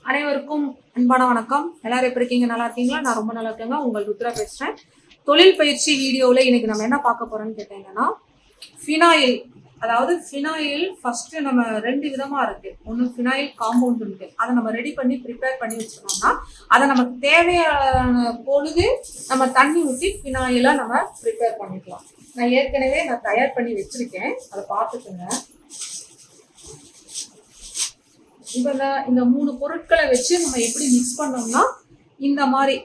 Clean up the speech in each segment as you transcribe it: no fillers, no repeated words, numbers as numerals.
அனைவருக்கும் அன்பான வணக்கம். எல்லாரும் எப்படி இருக்கீங்க? நல்லா இருக்கீங்களா? நான் ரொம்ப நல்லா இருக்கேங்க. உங்கள் ருத்ரா பேசுறேன். தொழில் பயிற்சி வீடியோவில் இன்னைக்கு நம்ம என்ன பார்க்க போறோம்னு கேட்டீங்கன்னா, ஃபினாயில். அதாவது ஃபினாயில் ஃபர்ஸ்ட் நம்ம ரெண்டு விதமா இருக்கு. ஒன்று ஃபினாயில் காம்பவுண்ட் இருக்கு. அதை நம்ம ரெடி பண்ணி ப்ரிப்பேர் பண்ணி வச்சிருந்தோம்னா அதை நமக்கு தேவையான பொழுது நம்ம தண்ணி ஊற்றி ஃபினாயிலா நம்ம ப்ரிப்பேர் பண்ணிக்கலாம். நான் ஏற்கனவே தயார் பண்ணி வச்சிருக்கேன், அதை பார்த்துக்கோங்க. இந்த மூணு பொருட்களை வச்சு நம்ம எப்படி மிக்ஸ் பண்ணோம்னா இந்த மாதிரி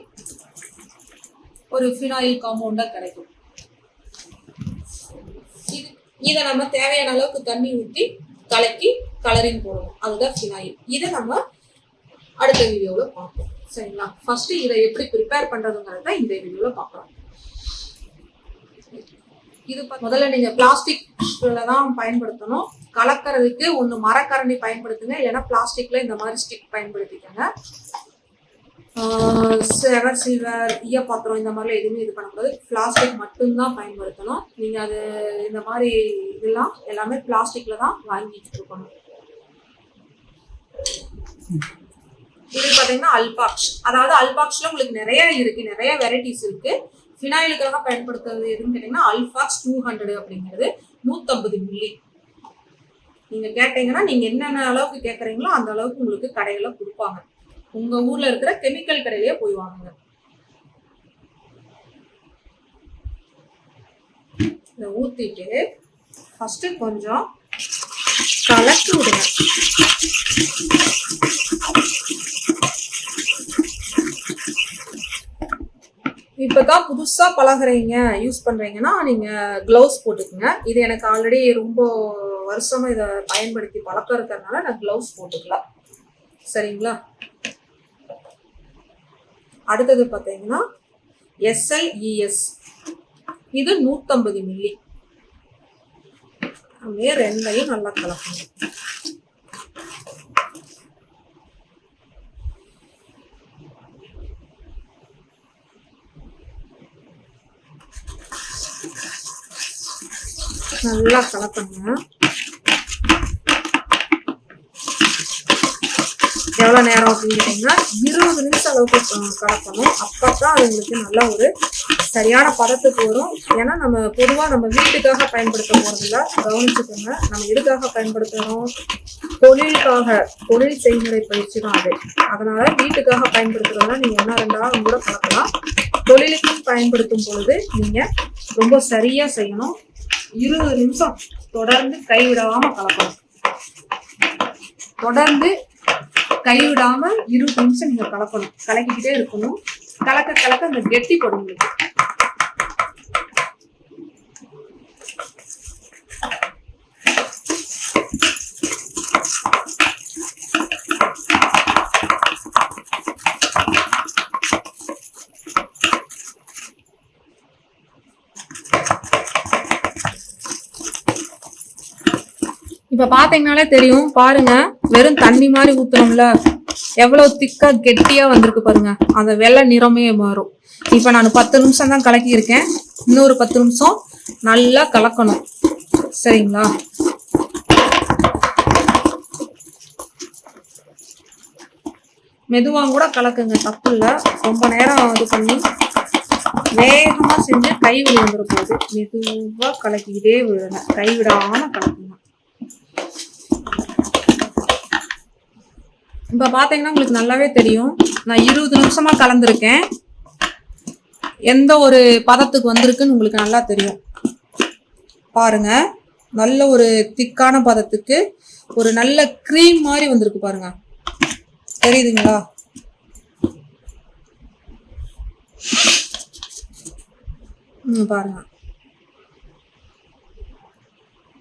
ஒரு ஃபினாயில் காம்பவுண்டா கிடைக்கும். இதை நம்ம தேவையான அளவுக்கு தண்ணி ஊற்றி கலக்கி கலரிங் போடணும். அதுதான் ஃபினாயில். இதை நம்ம அடுத்த வீடியோவில் பார்ப்போம். சரிங்களா? ஃபர்ஸ்ட் இதை எப்படி ப்ரிப்பேர் பண்றதுங்கிறத இந்த வீடியோவில் பார்க்கலாம். இது முதல்ல நீங்க பிளாஸ்டிக்ல தான் பயன்படுத்தணும். கலக்கிறதுக்கு ஒன்று மரக்கரண்டி பயன்படுத்துங்க, இல்லைன்னா பிளாஸ்டிக்ல இந்த மாதிரி ஸ்டிக் பயன்படுத்திக்கோங்க. எவர் சில்வர் ஈயப்பாத்திரம் இந்த மாதிரிலாம் எதுவுமே இது பண்ணக்கூடாது. பிளாஸ்டிக் மட்டும்தான் பயன்படுத்தணும். நீங்க அது இந்த மாதிரி இதெல்லாம் எல்லாமே பிளாஸ்டிக்ல தான் வாங்கிட்டு இருக்கணும். இது பாத்தீங்கன்னா அல்பாக்ஸ். அதாவது அல்பாக்ஸ்ல உங்களுக்கு நிறைய இருக்கு, நிறைய வெரைட்டிஸ் இருக்கு. ஃபினாயிலுக்காக பயன்படுத்துறது எதுன்னு கேட்டீங்கன்னா அல்பாக்ஸ் 200 அப்படிங்கிறது 150 மில்லி. நீங்க கேட்டீங்கன்னா நீங்க என்னென்ன அளவுக்கு கேட்கறீங்களோ அந்த அளவுக்கு உங்களுக்கு கடையில கொடுப்பாங்க. உங்க ஊர்ல இருக்கிற கெமிக்கல் கடையிலேயே போய் வாங்குங்க. இதை ஊத்திட்டு ஃபர்ஸ்ட் கொஞ்சம் கலக்கி விடுங்க. இப்பதான் புதுசா பழகுறீங்க, யூஸ் பண்றீங்கன்னா நீங்க கிளவுஸ் போட்டுக்குங்க. இது எனக்கு ஆல்ரெடி ரொம்ப வருஷமா இதை பயன்படுத்தி பழக்கம் இருக்கிறதுனால நான் கிளவுஸ் போட்டுக்கலாம். சரிங்களா? அடுத்தது பார்த்தீங்கன்னா SLES. இது 150 மில்லி. அப்படியே ரெண்டையும் நல்லா கலக்கணும். நல்லா கலக்கணுங்க. எவ்வளோ நேரம் அப்படின்னு கேட்டீங்கன்னா 20 நிமிஷம் அளவுக்கு கலக்கணும். அப்பதான் அது உங்களுக்கு நல்ல ஒரு சரியான பதத்துக்கு வரும். ஏன்னா நம்ம பொதுவாக நம்ம வீட்டுக்காக பயன்படுத்த போறதில்ல, கவனிச்சுக்கோங்க. நம்ம எதுக்காக பயன்படுத்துறோம்? தொழிலுக்காக, தொழில் செய்முறை பயிற்சி தான் அது. அதனால வீட்டுக்காக பயன்படுத்துறதுனா நீங்க என்ன ரெண்டாவது கூட கலக்கலாம். தொழிலுக்கும் பயன்படுத்தும் பொழுது நீங்க ரொம்ப சரியா செய்யணும். 20 நிமிஷம் தொடர்ந்து கைவிடாம கலக்கணும். தொடர்ந்து கைவிடாம 20 நிமிஷம் நீங்க கலக்கணும். கலக்கிக்கிட்டே இருக்கணும். கலக்க கலக்க அந்த கெட்டி போடும். இப்ப பாத்தீங்கன்னாலே தெரியும். பாருங்க, வெறும் தண்ணி மாதிரி ஊத்தணும்ல, எவ்வளவு திக்கா கெட்டியா வந்திருக்கு பாருங்க. அந்த வெள்ளை நிறமே மாறும். இப்ப நான் 10 நிமிஷம் தான் கலக்கி இருக்கேன். இன்னொரு 10 நிமிஷம் நல்லா கலக்கணும். சரிங்களா? மெதுவா கூட கலக்குங்க, தப்பு இல்லை. ரொம்ப நேரம் இது பண்ணி வேகமா செஞ்சு கை விழுந்துட போகுது. மெதுவா கலக்கிக்கிட்டே விழுங்க, கைவிடாம கலக்குங்க. இப்ப பாத்தீங்கன்னா உங்களுக்கு நல்லாவே தெரியும். நான் 20 நிமிஷமா கலந்துருக்கேன். எந்த ஒரு பதத்துக்கு வந்திருக்குன்னு உங்களுக்கு நல்லா தெரியும். பாருங்க, நல்ல ஒரு திக்கான பதத்துக்கு ஒரு நல்ல கிரீம் மாதிரி வந்திருக்கு பாருங்க. தெரியுதுங்களா? பாருங்க,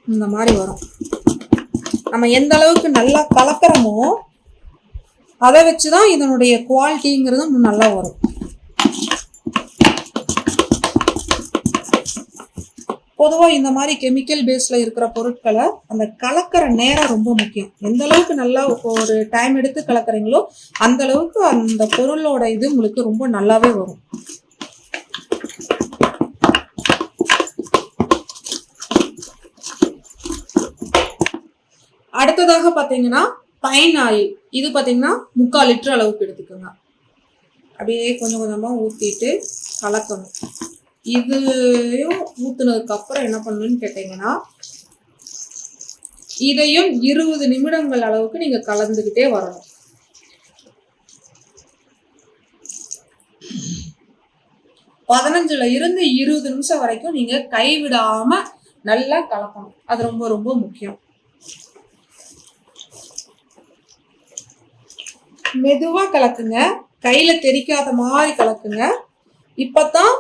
இந்த மாதிரி வரும். நம்ம எந்த அளவுக்கு நல்லா கலக்கிறோமோ அதை வச்சுதான் இதனுடைய குவாலிட்டிங்கிறது நல்லா வரும். பொதுவா இந்த மாதிரி கெமிக்கல் பேஸ்ல இருக்கிற பொருட்களை அந்த கலக்கிற நேரம் ரொம்ப முக்கியம். எந்த அளவுக்கு நல்லா ஒரு டைம் எடுத்து கலக்குறீங்களோ அந்த அளவுக்கு அந்த பொருளோட இது உங்களுக்கு ரொம்ப நல்லாவே வரும். அடுத்ததாக பாத்தீங்கன்னா பைன் ஆயில் இது பார்த்தீங்கன்னா 3/4 லிட்டர் அளவுக்கு எடுத்துக்கோங்க. அப்படியே கொஞ்சம் கொஞ்சமாக ஊற்றிட்டு கலக்கணும். இதையும் ஊற்றுனதுக்கு அப்புறம் என்ன பண்ணணும்னு கேட்டீங்கன்னா, இதையும் 20 நிமிடங்கள் அளவுக்கு நீங்க கலந்துக்கிட்டே வரணும். இருந்து 20 நிமிஷம் வரைக்கும் நீங்க கைவிடாம நல்லா கலக்கணும். அது ரொம்ப ரொம்ப முக்கியம். மெதுவா கலக்குங்க, கையில தெரிக்காத மாதிரி கலக்குங்க. இப்பதான்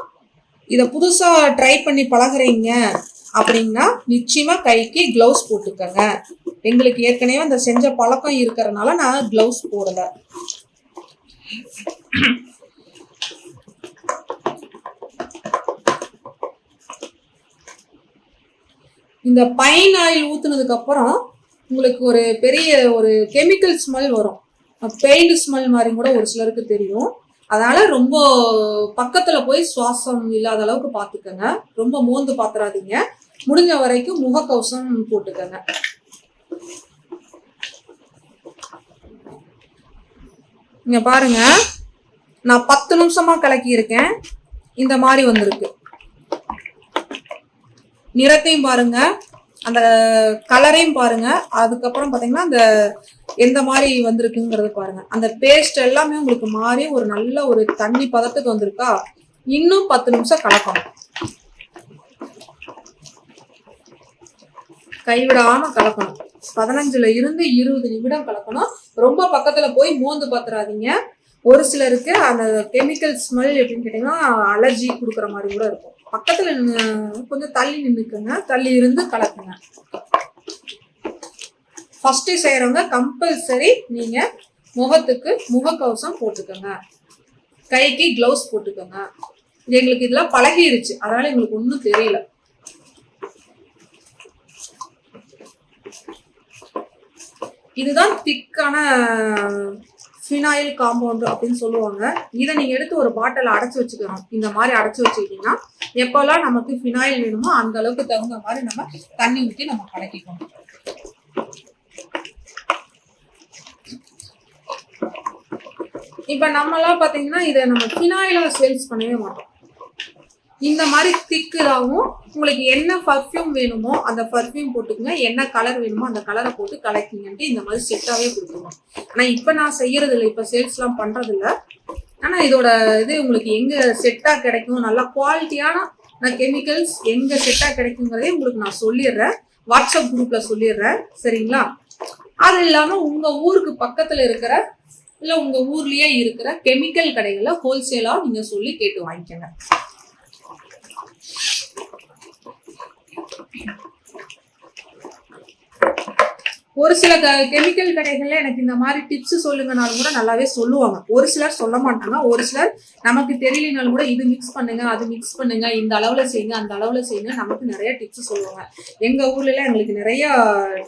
இத புதுசா ட்ரை பண்ணி பழகுறீங்க அப்படின்னா நிச்சயமா கைக்கு கிளவுஸ் போட்டுக்கங்க. எங்களுக்கு ஏற்கனவே அந்த செஞ்ச பழக்கம் இருக்கிறதுனால நான் கிளவுஸ் போடல. இந்த பைன் ஆயில் ஊத்துனதுக்கு அப்புறம் உங்களுக்கு ஒரு பெரிய ஒரு கெமிக்கல் ஸ்மெல் வரும். பெயிண்ட் ஸ்மெல் மாதிரி கூட ஒரு சிலருக்கு தெரியும். அதனால ரொம்ப பக்கத்துல போய் சுவாசம் இல்லாத அளவுக்கு பாத்துக்கங்க. ரொம்ப மோந்து பாத்துறாதீங்க. முடிஞ்ச வரைக்கும் முகக்கவசம் போட்டுக்கங்க. இங்க பாருங்க, நான் 10 நிமிஷமா கலக்கி இருக்கேன். இந்த மாதிரி வந்திருக்கு. நிறத்தையும் பாருங்க, அந்த கலரையும் பாருங்க. அதுக்கப்புறம் பாத்தீங்கன்னா அந்த எந்த மாதிரி வந்திருக்குங்கிறது பாருங்க. அந்த பேஸ்ட் எல்லாமே உங்களுக்கு மாறி ஒரு நல்ல ஒரு தண்ணி பதத்துக்கு வந்திருக்கா. இன்னும் 10 நிமிஷம் கலக்கணும். கைவிடாம கலக்கணும். 15 இருந்து 20 நிமிடம் கலக்கணும். ரொம்ப பக்கத்துல போய் மோந்து பாத்துறாதீங்க. ஒரு சிலருக்கு அந்த கெமிக்கல் ஸ்மெல் எப்படின்னு கேட்டீங்கன்னா அலர்ஜி கொடுக்குற மாதிரி கூட இருக்கும். பக்கத்துல கொஞ்சம் தள்ளி நின்னுக்குங்க, தள்ளி இருந்து கலக்குங்க. ஃபர்ஸ்ட் செய்யறவங்க கம்பல்சரி நீங்க முகத்துக்கு முகக்கவசம் போட்டுக்கோங்க, கைக்கு கிளவுஸ் போட்டுக்கோங்க. எங்களுக்கு இதெல்லாம் பழகிருச்சு, அதனால எங்களுக்கு ஒன்றும் தெரியல. இதுதான் திக்கான ஃபினாயில் காம்பவுண்ட் அப்படின்னு சொல்லுவாங்க. இதை நீங்க எடுத்து ஒரு பாட்டில் அடைச்சு வச்சுக்கணும். இந்த மாதிரி அடைச்சு வச்சுக்கிட்டீங்கன்னா எப்பெல்லாம் நமக்கு ஃபினாயில் வேணுமோ அந்த அளவுக்கு தகுந்த மாதிரி நம்ம தண்ணி ஊற்றி நம்ம கலக்கிக்கணும். இப்ப நம்மலாம் பாத்தீங்கன்னா இதை நம்ம ஃபினாயில சேல்ஸ் பண்ணவே மாட்டோம். இந்த மாதிரி திக்குதாகவும் உங்களுக்கு என்ன பர்ஃப்யூம் வேணுமோ அந்த பர்ஃப்யூம் போட்டுக்குங்க, என்ன கலர் வேணுமோ அந்த கலரை போட்டு கலக்கிங்கன்ட்டு இந்த மாதிரி செட்டாவே கொடுத்துருவோம். ஆனா இப்ப நான் செய்யறது இல்லை, இப்ப சேல்ஸ் எல்லாம் பண்றது இல்லை. ஆனா இதோட இது உங்களுக்கு எங்க செட்டா கிடைக்கும், நல்ல குவாலிட்டியான கெமிக்கல்ஸ் எங்க செட்டா கிடைக்குங்கிறதே உங்களுக்கு நான் சொல்லிடுறேன். வாட்ஸ்அப் குரூப்ல சொல்லிடுறேன், சரிங்களா? அது இல்லாம உங்க ஊருக்கு பக்கத்துல இருக்கிற இல்ல உங்க ஊர்லயே இருக்கிற கெமிக்கல் கடைகளை ஹோல்சேலா நீங்க சொல்லி கேட்டு வாங்கிக்கங்க. ஒரு சில கெமிக்கல் கடைகள்ல எனக்கு இந்த மாதிரி டிப்ஸ் சொல்லுங்கனாலும் கூட நல்லாவே சொல்லுவாங்க. ஒரு சிலர் சொல்ல மாட்டாங்க. ஒரு சிலர் நமக்கு தெரியலனாலும் கூட இது மிக்ஸ் பண்ணுங்க, அது மிக்ஸ் பண்ணுங்க, இந்த அளவுல செய்யுங்க, அந்த அளவுல செய்யுங்க, நமக்கு நிறைய டிப்ஸ் சொல்லுவாங்க. எங்க ஊர்ல எல்லாம் எங்களுக்கு நிறைய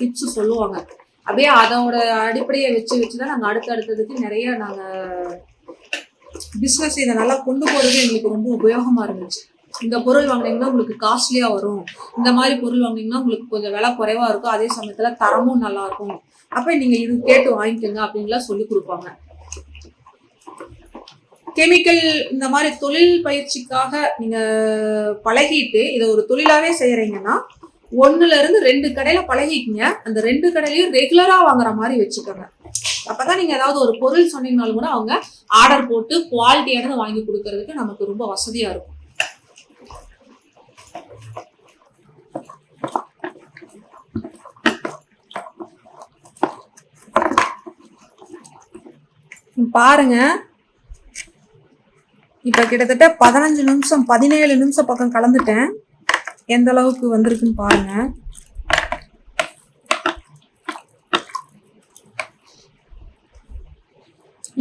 டிப்ஸ் சொல்லுவாங்க. அப்படியே அதோட அடிப்படையை வச்சுதான் நாங்க அடுத்ததுக்கு நிறைய நாங்க பிசினஸ் இதை நல்லா கொண்டு போறது எங்களுக்கு ரொம்ப உபயோகமா இருந்துச்சு. இந்த பொருள் வாங்கினீங்கன்னா உங்களுக்கு காஸ்ட்லியா வரும், இந்த மாதிரி பொருள் வாங்கினீங்கன்னா உங்களுக்கு கொஞ்சம் விலை குறைவா இருக்கும், அதே சமயத்துல தரமும் நல்லா இருக்கும், அப்ப நீங்க இது கேட்டு வாங்கிக்கோங்க அப்படின்லாம் சொல்லி கொடுப்பாங்க. கெமிக்கல் இந்த மாதிரி தொழில் பயிற்சிக்காக நீங்க பழகிட்டு இதை ஒரு தொழிலாவே செய்யறீங்கன்னா 1-2 கடையில பழகிக்கீங்க. அந்த 2 கடையிலையும் ரெகுலரா வாங்குற மாதிரி வச்சுக்கோங்க. அப்பதான் நீங்க ஏதாவது ஒரு பொருள் சொன்னீங்கனாலும் கூட அவங்க ஆர்டர் போட்டு குவாலிட்டியானதை வாங்கி கொடுக்கறதுக்கு நமக்கு ரொம்ப வசதியா இருக்கும். பாருங்க, இப்ப கிட்டத்தட்ட 15 நிமிஷம் 17 நிமிஷம் பக்கம் கலந்துட்டேன். எந்த அளவுக்கு வந்திருக்குன்னு பாருங்க.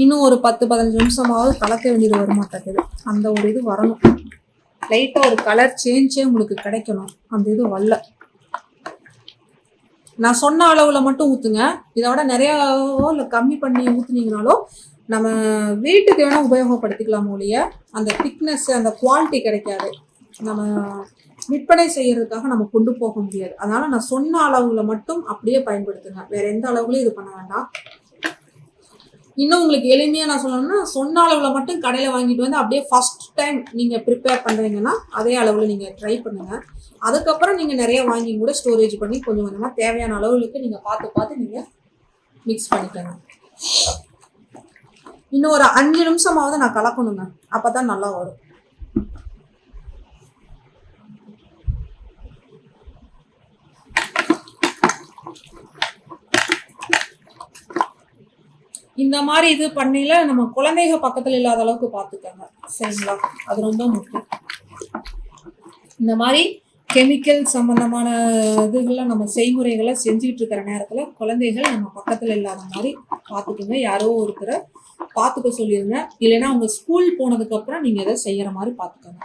இன்னும் ஒரு 10-15 நிமிஷமாவது கலக்க வேண்டியது வர மாட்டேங்குது. அந்த ஒரு இது வரணும், லைட்டா ஒரு கலர் சேஞ்சே உங்களுக்கு கிடைக்கணும். அந்த இது வரல. நான் சொன்ன அளவுல மட்டும் ஊத்துங்க. இதோட நிறையாவோ இல்லை கம்மி பண்ணி ஊத்துனீங்கனாலும் நம்ம வீட்டுக்கு வேணா உபயோகப்படுத்திக்கலாம் ஒழிய அந்த திக்னஸ் அந்த குவாலிட்டி கிடைக்காது. நம்ம விற்பனை செய்யறதுக்காக நம்ம கொண்டு போக முடியாது. அதனால நான் சொன்ன அளவுல மட்டும் அப்படியே பயன்படுத்துங்க. வேற எந்த அளவுலையும் இது பண்ண வேண்டாம். இன்னும் உங்களுக்கு எளிமையா நான் சொல்லணும்னா, சொன்ன அளவுல மட்டும் கடையில வாங்கிட்டு வந்து அப்படியே ஃபர்ஸ்ட் டைம் நீங்க ப்ரிப்பேர் பண்றீங்கன்னா அதே அளவுல நீங்க ட்ரை பண்ணுங்க. அதுக்கப்புறம் நீங்க நிறைய வாங்கி கூட ஸ்டோரேஜ் பண்ணி கொஞ்சம் கொஞ்சமா தேவையான அளவுக்கு நீங்க பார்த்து நீங்க மிக்ஸ் பண்ணிக்கோங்க. இன்னும் ஒரு 5 நிமிஷமாவது நான் கலக்கணுங்க, அப்பதான் நல்லா வரும். இந்த மாதிரி இது பண்ணையில நம்ம குழந்தைங்க பக்கத்துல இல்லாத அளவுக்கு பார்த்துக்கோங்க, சரிங்களா? அது ரொம்ப முக்கியம். இந்த மாதிரி கெமிக்கல் சம்பந்தமான இதுகளை நம்ம செய்முறைகளை செஞ்சுட்டு இருக்கிற நேரத்துல குழந்தைகள் நம்ம பக்கத்துல இல்லாத மாதிரி பார்த்துக்கோங்க. யாரோ ஒருத்தரை பார்த்துக்க சொல்லிடுங்க. இல்லைன்னா அவங்க ஸ்கூல் போனதுக்கு அப்புறம் நீங்க எதை செய்யற மாதிரி பார்த்துக்கோங்க.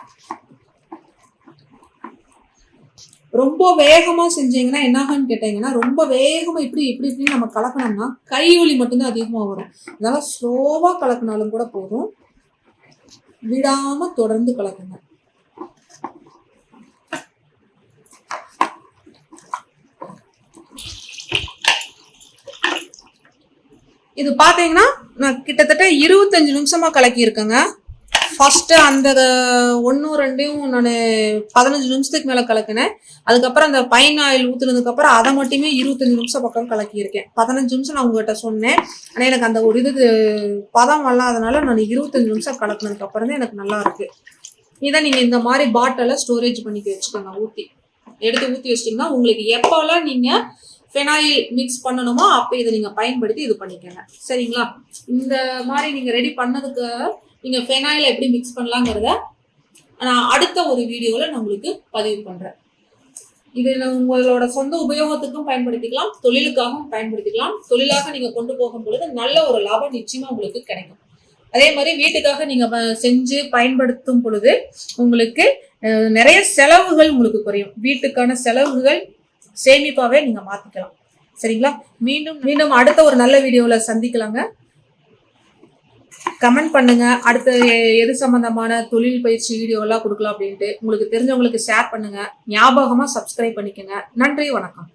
ரொம்ப வேகமா செஞ்சீங்கன்னா என்னாகன்னு கேட்டீங்கன்னா, ரொம்ப வேகமா இப்படி நம்ம கலக்கணும்னா கை வலி மட்டும்தான் அதிகமா வரும். அதனால ஸ்லோவா கலக்கினாலும் கூட போதும், விடாம தொடர்ந்து கலக்குங்க. இது பாத்தீங்கன்னா நான் கிட்டத்தட்ட 25 நிமிஷமா கலக்கி இருக்கேங்க. ஃபர்ஸ்ட் அந்த 1 2 நான் 15 நிமிஷத்துக்கு மேல கலக்கினேன். அதுக்கப்புறம் அந்த பைன் ஆயில் ஊத்துனதுக்கு அப்புறம் அதை மட்டுமே 25 நிமிஷம் பக்கம் கலக்கி இருக்கேன். 15 நிமிஷம் நான் உங்ககிட்ட சொன்னேன். ஆனா எனக்கு அந்த ஒரு இது பதம் வல்லாதனால நான் 25 நிமிஷம் கலக்கினதுக்கு அப்புறம் தான் எனக்கு நல்லா இருக்கு. இதை நீங்க இந்த மாதிரி பாட்டில ஸ்டோரேஜ் பண்ணி வச்சுக்கோங்க. எடுத்து ஊத்தி வச்சிட்டீங்கன்னா உங்களுக்கு எப்பெல்லாம் நீங்க ஃபெனாயில் மிக்ஸ் பண்ணணுமோ அப்போ இதை நீங்க பயன்படுத்தி இது பண்ணிக்கோங்க, சரிங்களா? இந்த மாதிரி நீங்க ரெடி பண்ணதுக்கு நீங்க ஃபெனாயில் எப்படி மிக்ஸ் பண்ணலாங்கிறத நான் அடுத்த ஒரு வீடியோல நான் உங்களுக்கு பதிவு பண்றேன். இது உங்களோட சொந்த உபயோகத்துக்கும் பயன்படுத்திக்கலாம், தொழிலுக்காகவும் பயன்படுத்திக்கலாம். தொழிலாக நீங்க கொண்டு போகும் பொழுது நல்ல ஒரு லாபம் நிச்சயமா உங்களுக்கு கிடைக்கும். அதே மாதிரி வீட்டுக்காக நீங்க செஞ்சு பயன்படுத்தும் பொழுது உங்களுக்கு நிறைய செலவுகள் உங்களுக்கு குறையும். வீட்டுக்கான செலவுகள் சேமிப்பாவே நீங்க மாத்திக்கலாம், சரிங்களா? மீண்டும் அடுத்த ஒரு நல்ல வீடியோல சந்திக்கலாங்க. கமெண்ட் பண்ணுங்க, அடுத்த எது சம்பந்தமான தொழில் பயிற்சி வீடியோ எல்லாம் கொடுக்கலாம் அப்படின்ட்டு. உங்களுக்கு தெரிஞ்சவங்களுக்கு ஷேர் பண்ணுங்க. ஞாபகமா சப்ஸ்கிரைப் பண்ணிக்கோங்க. நன்றி, வணக்கம்.